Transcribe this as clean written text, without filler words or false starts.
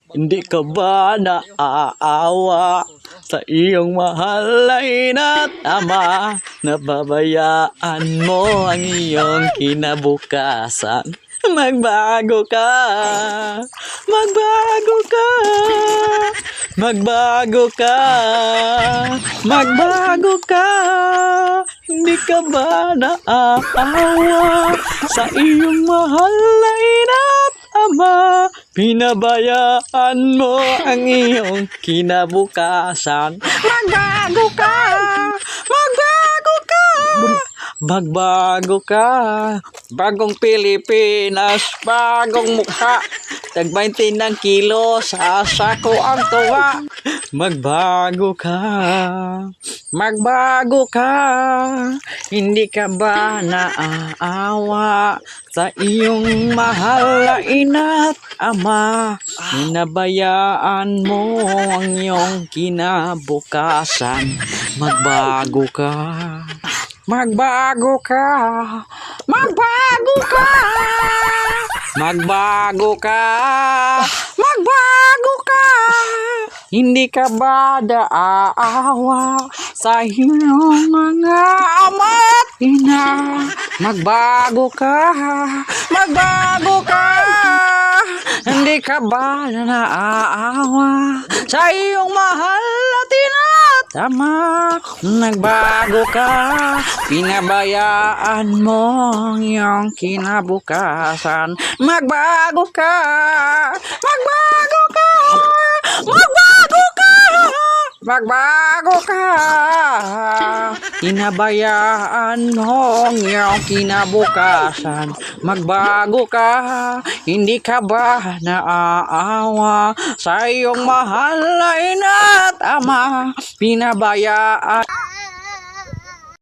Hindi ka ba naaawa sa iyong mahal na ina't ama? Nababayaan mo ang iyong kinabukasan. Magbago ka, magbago ka, magbago ka, magbago ka. Hindi ka ba naaawa sa iyong mahal na ina't ama? Pinabayaan mo ang iyong kinabukasan. Magbago ka, magbago ka, magbago ka. Bagong Pilipinas, bagong mukha. Tag-20 ng kilo, sa sako ang tuwa. Magbago ka, magbago ka. Hindi ka ba naaawa sa iyong mahal na ina't ama? Pinabayaan mo ang iyong kinabukasan. Magbago ka, magbago ka, magbago ka, magbago ka, magbago ka. Hindi ka ba naaawa sa iyong mga ama at ina? Magbago ka, magbago ka. Hindi ka ba naaawa sa iyong mahal at ina at ama? Nagbago ka, pinabayaan mo ang iyong kinabukasan. Magbago ka, magbago ka, magbago ka, magbago ka. Pinabayaan mo ang iyong kinabukasan. Magbago ka, hindi ka ba naaawa sa iyong mahal na ina't ama? Pinabayaan